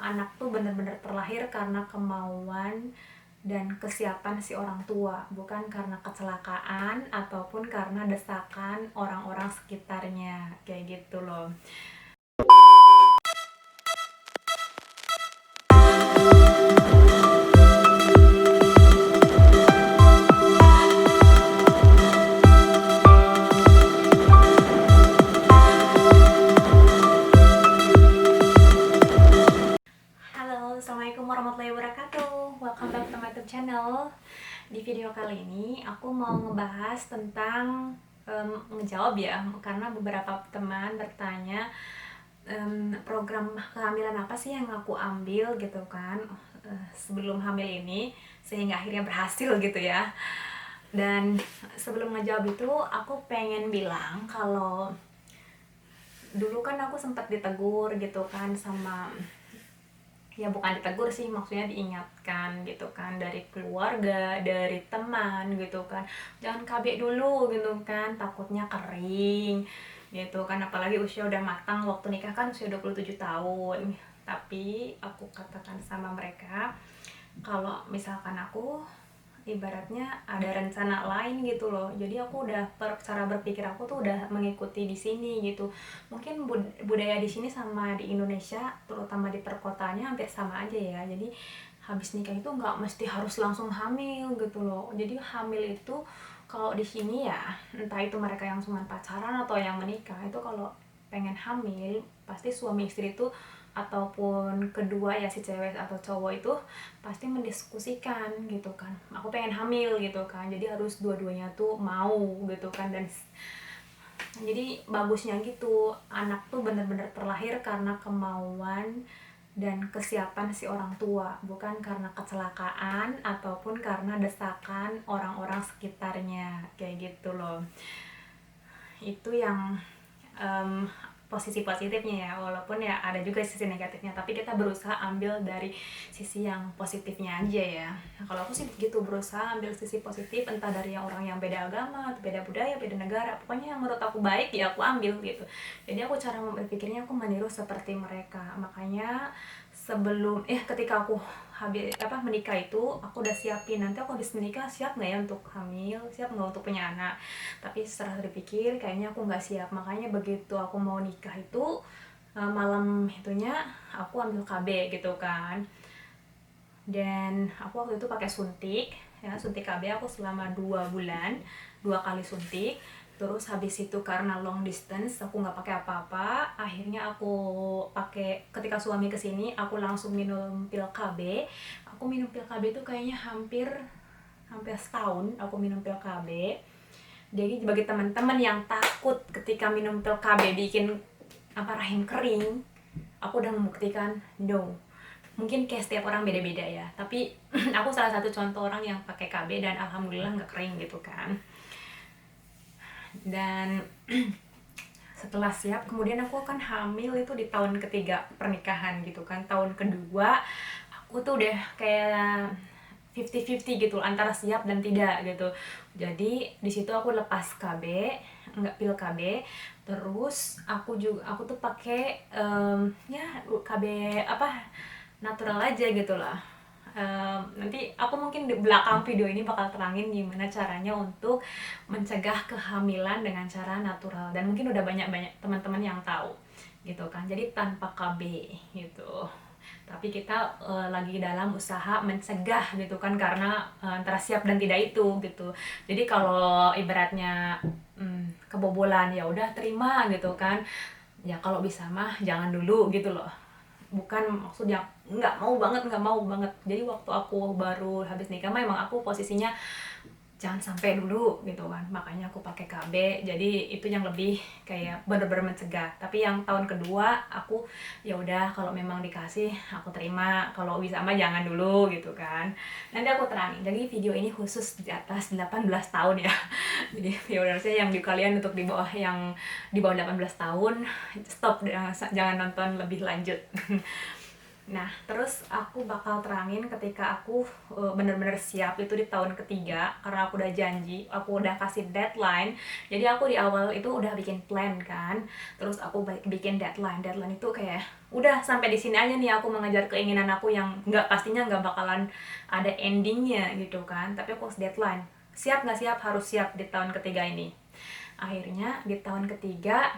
anak tuh bener-bener terlahir karena kemauan dan kesiapan si orang tua, bukan karena kecelakaan ataupun karena desakan orang-orang sekitarnya, kayak gitu loh. Halo, assalamualaikum warahmatullahi wabarakatuh. Welcome back to my YouTube channel. Di video kali ini aku mau ngebahas tentang ngejawab ya, karena beberapa teman bertanya program kehamilan apa sih yang aku ambil gitu kan sebelum hamil ini, sehingga akhirnya berhasil gitu ya. Dan sebelum ngejawab itu aku pengen bilang kalau dulu kan aku sempat ditegur gitu kan sama, ya bukan ditegur sih, maksudnya diingatkan gitu kan dari keluarga, dari teman gitu kan, jangan KB dulu gitu kan, takutnya kering gitu kan, apalagi usia udah matang, waktu nikah kan usia 27 tahun. Tapi aku katakan sama mereka kalau misalkan aku ibaratnya ada rencana lain gitu loh, jadi aku udah cara berpikir aku tuh udah mengikuti di sini gitu. Mungkin budaya di sini sama di Indonesia, terutama di perkotaannya hampir sama aja ya. Jadi habis nikah itu nggak mesti harus langsung hamil gitu loh. Jadi hamil itu kalau di sini ya, entah itu mereka yang cuma pacaran atau yang menikah, itu kalau pengen hamil pasti suami istri itu ataupun kedua ya, si cewek atau cowok itu pasti mendiskusikan gitu kan, aku pengen hamil gitu kan, jadi harus dua-duanya tuh mau gitu kan. Dan jadi bagusnya gitu, anak tuh bener-bener terlahir karena kemauan dan kesiapan si orang tua, bukan karena kecelakaan ataupun karena desakan orang-orang sekitarnya, kayak gitu loh. Itu yang posisi positifnya ya, walaupun ya ada juga sisi negatifnya, tapi kita berusaha ambil dari sisi yang positifnya aja ya. Nah, kalau aku sih gitu, berusaha ambil sisi positif, entah dari yang orang yang beda agama, beda budaya, beda negara, pokoknya yang menurut aku baik ya aku ambil gitu. Jadi aku cara berpikirnya aku meniru seperti mereka. Makanya sebelum ketika aku menikah itu aku udah siapin, nanti aku habis menikah siap nggak ya untuk hamil, siap nggak untuk punya anak. Tapi setelah dipikir kayaknya aku nggak siap, makanya begitu aku mau nikah itu malam itunya aku ambil KB gitu kan. Dan aku waktu itu pakai suntik ya, suntik KB aku selama 2 bulan, 2 kali suntik. Terus habis itu karena long distance aku nggak pakai apa-apa, akhirnya aku pakai, ketika suami kesini aku langsung minum pil KB. Aku minum pil KB itu kayaknya hampir setahun aku minum pil KB. Jadi bagi teman-teman yang takut ketika minum pil KB bikin rahim kering, aku udah membuktikan no. Mungkin kayak setiap orang beda-beda ya, tapi aku salah satu contoh orang yang pakai KB dan alhamdulillah nggak kering gitu kan. Dan setelah siap kemudian aku akan hamil itu di tahun ketiga pernikahan gitu kan. Tahun kedua aku tuh udah kayak 50-50 gitu, antara siap dan tidak gitu. Jadi di situ aku lepas KB, nggak pil KB. Terus aku tuh pakai ya KB natural aja gitu lah. Nanti aku mungkin di belakang video ini bakal terangin gimana caranya untuk mencegah kehamilan dengan cara natural, dan mungkin udah banyak teman-teman yang tahu gitu kan. Jadi tanpa KB gitu, tapi kita lagi dalam usaha mencegah gitu kan, karena antara siap dan tidak itu gitu. Jadi kalau ibaratnya kebobolan ya udah terima gitu kan, ya kalau bisa mah jangan dulu gitu loh. Bukan maksudnya nggak mau banget. Jadi waktu aku baru habis nikah memang aku posisinya jangan sampai dulu gitu kan, makanya aku pakai KB. Jadi itu yang lebih kayak bener-bener mencegah. Tapi yang tahun kedua aku ya udah, kalau memang dikasih aku terima, kalau bisa mah jangan dulu gitu kan. Nanti aku terangin. Jadi video ini khusus di atas 18 tahun ya. Jadi viewersnya yang di kalian untuk di bawah, yang di bawah 18 tahun stop, jangan nonton lebih lanjut. Nah, terus aku bakal terangin ketika aku bener-bener siap itu di tahun ketiga, karena aku udah janji, aku udah kasih deadline. Jadi aku di awal itu udah bikin plan kan, terus aku bikin deadline. Deadline itu kayak udah sampai di sini aja nih, aku mengejar keinginan aku yang nggak, pastinya nggak bakalan ada endingnya gitu kan. Tapi aku harus deadline. Siap nggak siap, harus siap di tahun ketiga ini. Akhirnya di tahun ketiga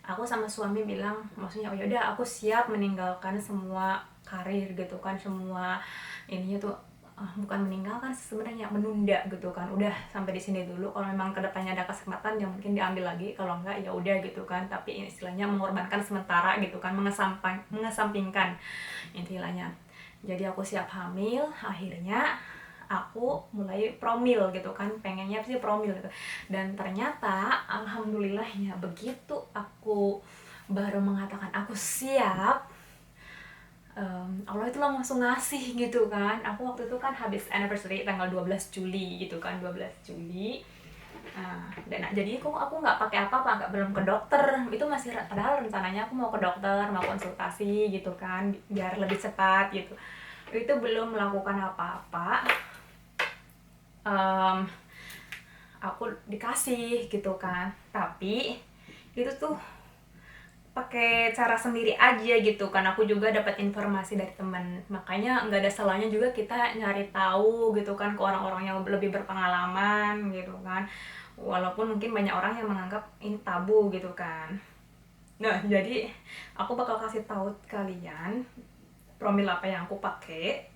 aku sama suami bilang, maksudnya oh yaudah aku siap meninggalkan semua karir gitu kan, semua ininya tuh bukan meninggalkan sebenarnya, menunda gitu kan, udah sampai di sini dulu, kalau memang kedepannya ada kesempatan ya mungkin diambil lagi, kalau enggak ya udah gitu kan. Tapi istilahnya mengorbankan sementara gitu kan, mengesampingkan istilahnya. Jadi aku siap hamil. Akhirnya aku mulai promil gitu kan, pengennya sih promil gitu. Dan ternyata alhamdulillahnya begitu aku baru mengatakan aku siap, Allah itu langsung ngasih gitu kan. Aku waktu itu kan habis anniversary tanggal 12 Juli gitu kan, 12 Juli. Dan jadi aku nggak pakai apa-apa, nggak, belum ke dokter. Itu masih, padahal rencananya aku mau ke dokter, mau konsultasi gitu kan, biar lebih cepat gitu. Itu belum melakukan apa-apa, aku dikasih gitu kan. Tapi itu tuh pakai cara sendiri aja gitu kan. Aku juga dapat informasi dari teman, makanya nggak ada salahnya juga kita nyari tahu gitu kan ke orang-orang yang lebih berpengalaman gitu kan, walaupun mungkin banyak orang yang menganggap ini tabu gitu kan. Nah, jadi aku bakal kasih tahu kalian promil apa yang aku pakai.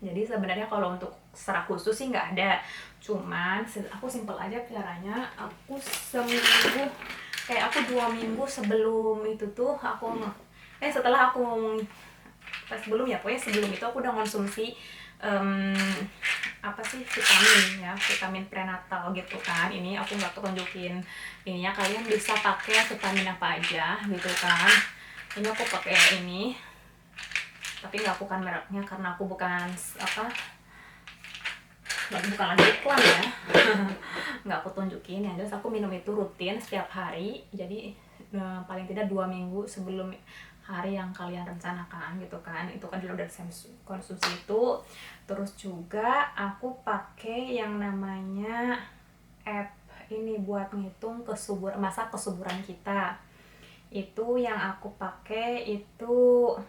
Jadi sebenarnya kalau untuk secara khusus sih nggak ada, cuman aku simpel aja caranya. Aku seminggu, kayak aku 2 minggu sebelum itu tuh aku setelah aku sebelum ya, pokoknya sebelum itu aku udah konsumsi apa sih, vitamin ya, vitamin prenatal gitu kan. Ini aku nggak tunjukin ininya, kalian bisa pakai vitamin apa aja gitu kan. Ini aku pakai ini, tapi nggak, bukan mereknya karena aku bukan bukan lagi iklan ya. Nggak aku tunjukin ya, terus aku minum itu rutin setiap hari. Jadi paling tidak 2 minggu sebelum hari yang kalian rencanakan gitu kan. Itu kan dulu dari konsumsi itu. Terus juga aku pakai yang namanya app ini buat ngitung masa kesuburan kita. Itu yang aku pakai itu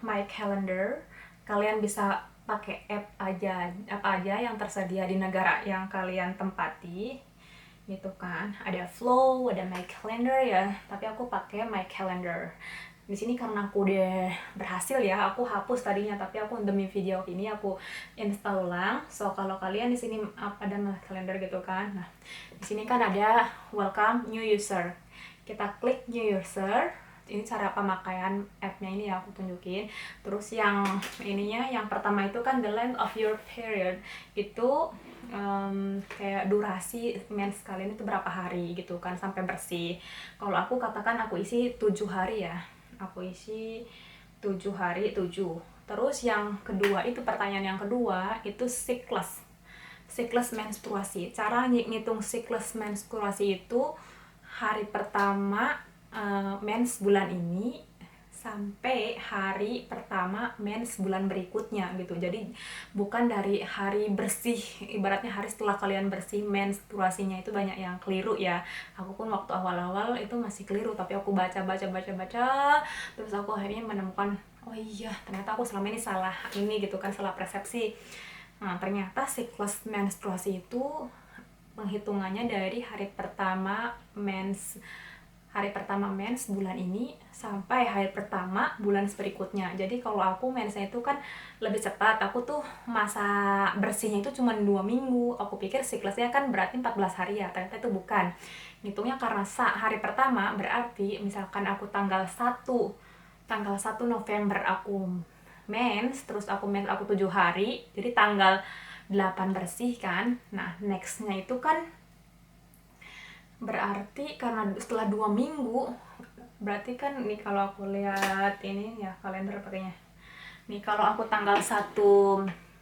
My Calendar. Kalian bisa pakai app aja, apa aja yang tersedia di negara yang kalian tempati gitu kan. Ada Flow, ada My Calendar ya, tapi aku pakai My Calendar. Di sini karena aku udah berhasil ya, aku hapus tadinya, tapi aku demi video ini aku install ulang. So kalau kalian di sini ada My Calendar gitu kan. Nah, di sini kan ada welcome new user. Kita klik new user. Ini cara pemakaian app-nya ini ya, aku tunjukin. Terus yang ininya, yang pertama itu kan the length of your period. Itu kayak durasi mens kalian itu berapa hari gitu kan sampai bersih. Kalau aku katakan aku isi 7 hari ya. Aku isi 7 hari 7. Terus yang kedua itu, pertanyaan yang kedua itu siklus menstruasi. Cara ngitung siklus menstruasi itu hari pertama mens bulan ini sampai hari pertama mens bulan berikutnya gitu. Jadi bukan dari hari bersih, ibaratnya hari setelah kalian bersih menstruasinya. Itu banyak yang keliru ya. Aku pun waktu awal-awal itu masih keliru, tapi aku baca terus aku akhirnya menemukan, oh iya ternyata aku selama ini salah ini gitu kan, salah persepsi. Nah, ternyata siklus menstruasi itu penghitungannya dari hari pertama mens bulan ini sampai hari pertama bulan berikutnya. Jadi kalau aku mensnya itu kan lebih cepat. Aku tuh masa bersihnya itu cuma 2 minggu. Aku pikir siklusnya kan berarti 14 hari ya. Ternyata itu bukan. Hitungnya karena hari pertama, berarti misalkan aku tanggal 1 November aku mens, terus aku 7 hari. Jadi tanggal 8 bersih kan. Nah, nextnya itu kan berarti karena setelah 2 minggu, berarti kan nih kalau aku lihat ini ya kalender pakainya nih, kalau aku tanggal 1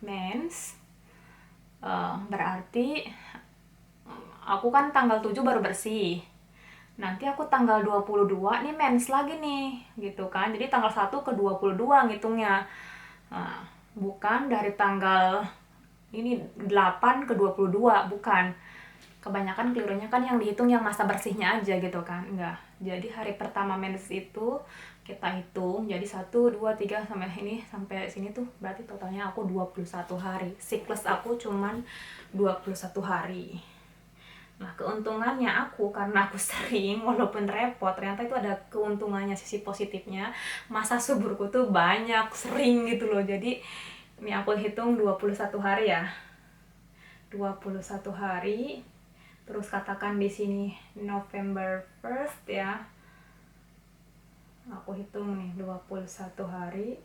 mens, berarti aku kan tanggal 7 baru bersih. nanti aku tanggal 22 nih mens lagi nih gitu kan. Jadi tanggal 1 ke 22 ngitungnya. Nah, bukan dari tanggal ini 8 ke 22, bukan. Kebanyakan kelirunya kan yang dihitung yang masa bersihnya aja gitu kan. Enggak. Jadi hari pertama mens itu kita hitung jadi 1, 2, 3 sampai ini sampai sini tuh berarti totalnya aku 21 hari. Siklus aku cuman 21 hari. Nah, keuntungannya aku karena aku sering walaupun repot, ternyata itu ada keuntungannya, sisi positifnya. Masa suburku tuh banyak, sering gitu loh. Jadi ini aku hitung 21 hari ya. 21 hari. Terus katakan di sini November 1st ya. Aku hitung nih 21 hari.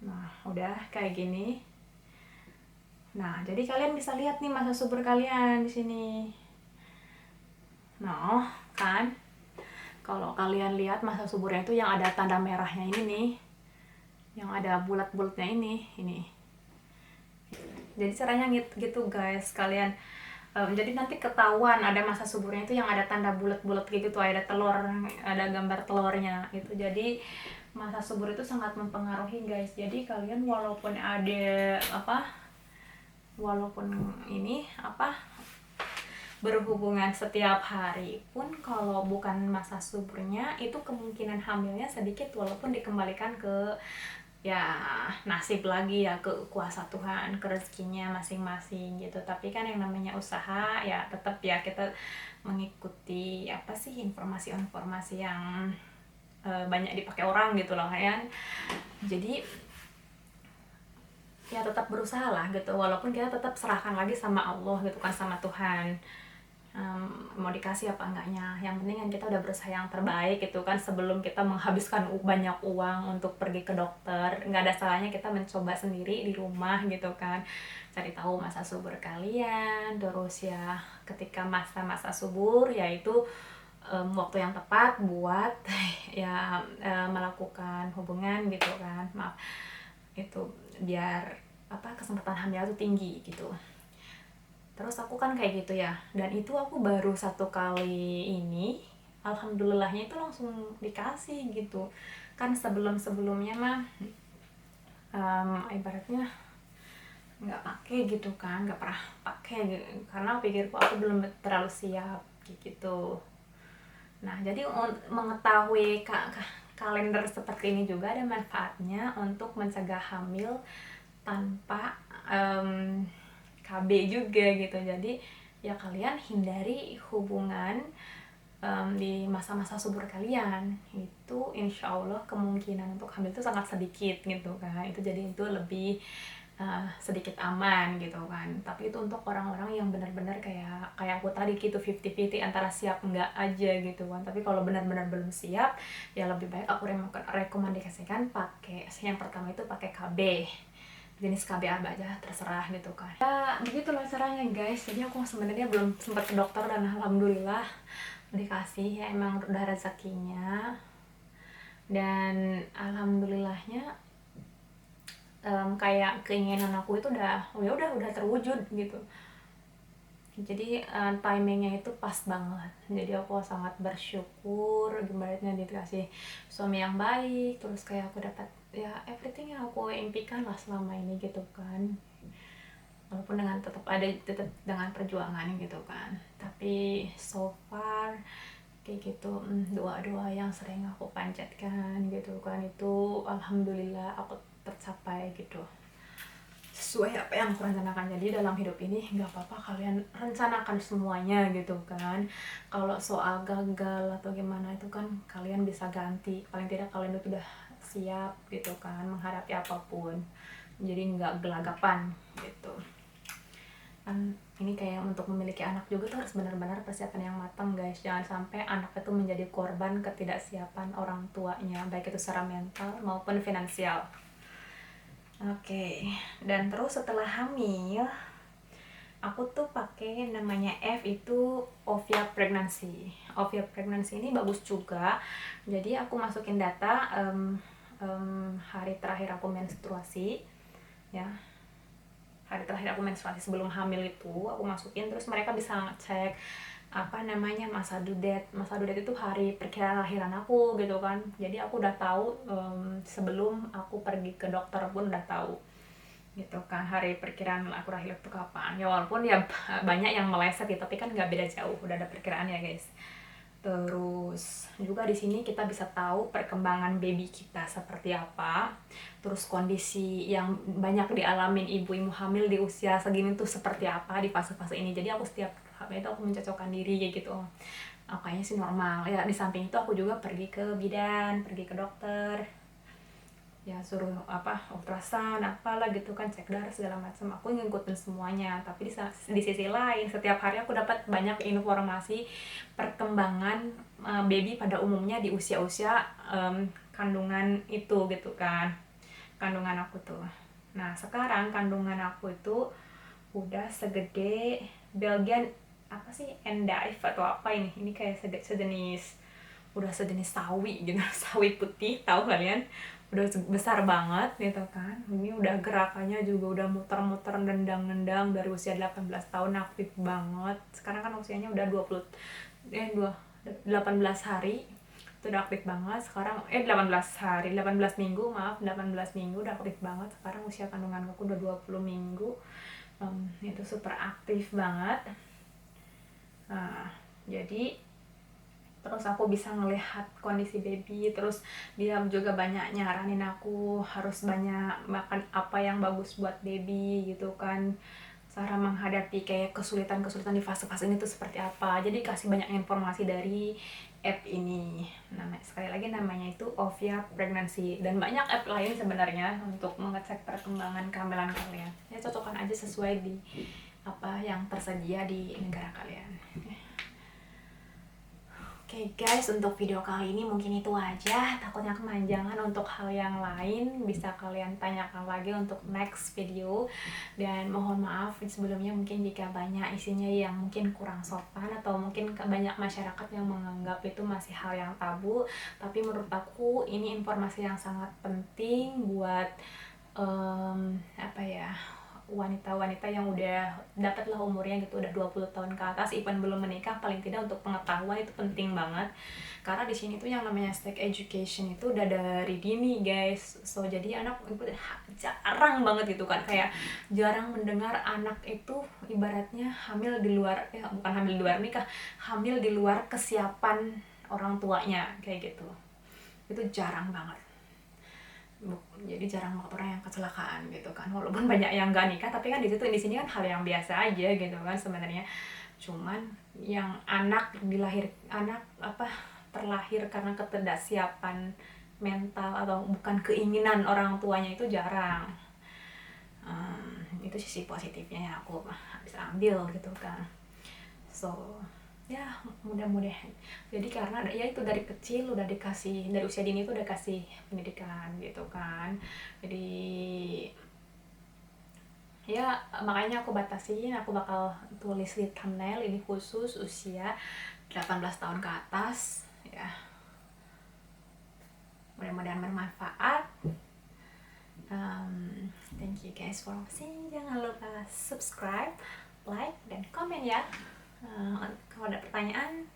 Nah, udah kayak gini. Nah, jadi kalian bisa lihat nih masa subur kalian di sini. Nah, kan? Kalau kalian lihat masa suburnya itu yang ada tanda merahnya ini nih. Yang ada bulat-bulatnya ini. Jadi caranya gitu guys, kalian jadi nanti ketahuan ada masa suburnya itu yang ada tanda bulat-bulat gitu, ada telur, ada gambar telurnya itu. Jadi masa subur itu sangat mempengaruhi guys. Jadi kalian walaupun ada walaupun ini berhubungan setiap hari pun, kalau bukan masa suburnya itu kemungkinan hamilnya sedikit, walaupun dikembalikan ke ya nasib lagi ya, ke kuasa Tuhan, ke rezekinya masing-masing gitu. Tapi kan yang namanya usaha ya tetap ya kita mengikuti informasi-informasi yang banyak dipakai orang gitu loh ya. Jadi ya tetap berusaha lah gitu, walaupun kita tetap serahkan lagi sama Allah gitu kan, sama Tuhan. Mau dikasih apa enggaknya, yang penting kan kita udah berusaha yang terbaik gitu kan. Sebelum kita menghabiskan banyak uang untuk pergi ke dokter, nggak ada salahnya kita mencoba sendiri di rumah gitu kan, cari tahu masa subur kalian. Terus ya ketika masa-masa subur yaitu waktu yang tepat buat ya melakukan hubungan gitu kan, maaf, itu biar kesempatan hamil itu tinggi gitu. Terus aku kan kayak gitu ya, dan itu aku baru 1 kali ini, alhamdulillahnya itu langsung dikasih gitu kan. Sebelumnya mah ibaratnya nggak pakai gitu kan, nggak pernah pakai karena pikirku aku belum terlalu siap gitu. Nah, jadi mengetahui kalender seperti ini juga ada manfaatnya untuk mencegah hamil tanpa KB juga gitu. Jadi ya kalian hindari hubungan di masa-masa subur kalian, itu insya Allah kemungkinan untuk hamil itu sangat sedikit gitu kan. Itu jadi itu lebih sedikit aman gitu kan. Tapi itu untuk orang-orang yang benar-benar kayak aku tadi gitu, 50-50 antara siap enggak aja gitu kan. Tapi kalau benar-benar belum siap ya lebih baik aku rekomendasikan pakai yang pertama itu pakai KB, jenis KB apa aja terserah gitu kan. Ya begitulah caranya guys. Jadi aku sebenarnya belum sempat ke dokter, dan alhamdulillah dikasih ya, emang udah rezekinya. Dan alhamdulillahnya kayak keinginan aku itu udah terwujud gitu. Jadi timingnya itu pas banget. Jadi aku sangat bersyukur ibaratnya dikasih suami yang baik, terus kayak aku dapat ya everything yang aku impikan lah selama ini gitu kan. Walaupun tetap dengan perjuangan gitu kan. Tapi so far kayak gitu, doa-doa yang sering aku panjatkan gitu kan, itu alhamdulillah aku tercapai gitu, sesuai apa yang aku rencanakan. Jadi dalam hidup ini nggak apa-apa kalian rencanakan semuanya gitu kan. Kalau soal gagal atau gimana itu kan kalian bisa ganti, paling tidak kalian itu udah siap gitu kan menghadapi apapun. Jadi nggak gelagapan gitu kan. Ini kayak untuk memiliki anak juga tuh harus benar-benar persiapan yang matang guys. Jangan sampai anak itu menjadi korban ketidaksiapan orang tuanya, baik itu secara mental maupun finansial. Oke. Dan terus setelah hamil aku tuh pakai namanya F, itu Ovia Pregnancy. Ovia Pregnancy ini bagus juga. Jadi aku masukin data hari terakhir aku menstruasi ya. hari terakhir aku menstruasi sebelum hamil itu aku masukin, terus mereka bisa ngecek apa namanya masa dudet. Masa dudet itu hari perkiraan lahiran aku gitu kan, jadi aku udah tahu sebelum aku pergi ke dokter pun udah tahu gitu kan hari perkiraan aku lahir itu kapan. Ya walaupun ya banyak yang meleset gitu, tapi kan nggak beda jauh, udah ada perkiraan ya guys. Terus juga di sini kita bisa tahu perkembangan baby kita seperti apa, terus kondisi yang banyak dialamin ibu-ibu hamil di usia segini tuh seperti apa di fase-fase ini. Jadi aku setiap hamil itu aku mencocokkan diri kayak gitu. Oh, kayaknya sih normal ya. Di samping itu aku juga pergi ke bidan, pergi ke dokter, ya suruh apa ultrasound apalah gitu kan, cek darah segala macam. Aku ngikutin semuanya, tapi di sisi lain setiap hari aku dapat banyak informasi perkembangan baby pada umumnya di usia-usia kandungan itu gitu kan, kandungan aku tuh. Nah sekarang kandungan aku itu udah segede Belgian apa sih, Endive atau apa ini kayak sejenis, udah sejenis sawi gitu sawi putih, tahu kalian, udah besar banget gitu kan. Ini udah gerakannya juga udah muter-muter, nendang-nendang dari usia 18 tahun, aktif banget. Sekarang kan usianya udah 18 hari, itu udah aktif banget sekarang. 18 hari, 18 minggu, maaf, 18 minggu udah aktif banget. Sekarang usia kandungan aku udah 20 minggu. Itu super aktif banget. Nah, jadi terus aku bisa ngelihat kondisi baby, terus dia juga banyak nyaranin aku harus banyak makan apa yang bagus buat baby gitu kan, cara menghadapi kayak kesulitan-kesulitan di fase-fase ini tuh seperti apa. Jadi kasih banyak informasi dari app ini. Sekali lagi namanya itu Ovia Pregnancy, dan banyak app lain sebenarnya untuk mengecek perkembangan kehamilan kalian. Ya cocokkan aja sesuai di apa yang tersedia di negara kalian. Oke guys, untuk video kali ini mungkin itu aja. Takutnya kemanjangan. Untuk hal yang lain bisa kalian tanyakan lagi untuk next video. Dan mohon maaf sebelumnya mungkin jika banyak isinya yang mungkin kurang sopan, atau mungkin banyak masyarakat yang menganggap itu masih hal yang tabu. Tapi menurut aku ini informasi yang sangat penting buat apa ya, wanita-wanita yang udah dapatlah umurnya gitu, udah 20 tahun ke atas, even belum menikah, paling tidak untuk pengetahuan itu penting banget. Karena di sini tuh yang namanya sex education itu udah dari dini guys. So jadi anak itu jarang banget gitu kan, kayak jarang mendengar anak itu ibaratnya hamil di luar, ya bukan hamil di luar nikah, hamil di luar kesiapan orang tuanya kayak gitu. Itu jarang banget. Jadi jarang banget orang yang kecelakaan gitu kan, walaupun banyak yang gak nikah, tapi kan di sini kan hal yang biasa aja gitu kan sebenarnya. Cuman yang anak terlahir karena ketidaksiapan mental atau bukan keinginan orang tuanya itu jarang. Itu sisi positifnya yang aku bisa ambil gitu kan. So ya mudah-mudahan, jadi karena ya itu dari kecil udah dikasih, dari usia dini itu udah kasih pendidikan gitu kan. Jadi ya makanya aku batasin, aku bakal tulis di thumbnail ini khusus usia 18 tahun ke atas ya. Mudah-mudahan bermanfaat. Thank you guys for watching. Jangan lupa subscribe, like, dan komen ya. Kalau ada pertanyaan,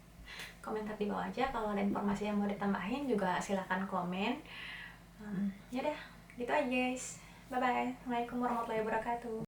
komentar di bawah aja. Kalau ada informasi yang mau ditambahin juga silahkan komen. Ya udah, gitu aja guys. Bye bye. Assalamualaikum warahmatullahi wabarakatuh.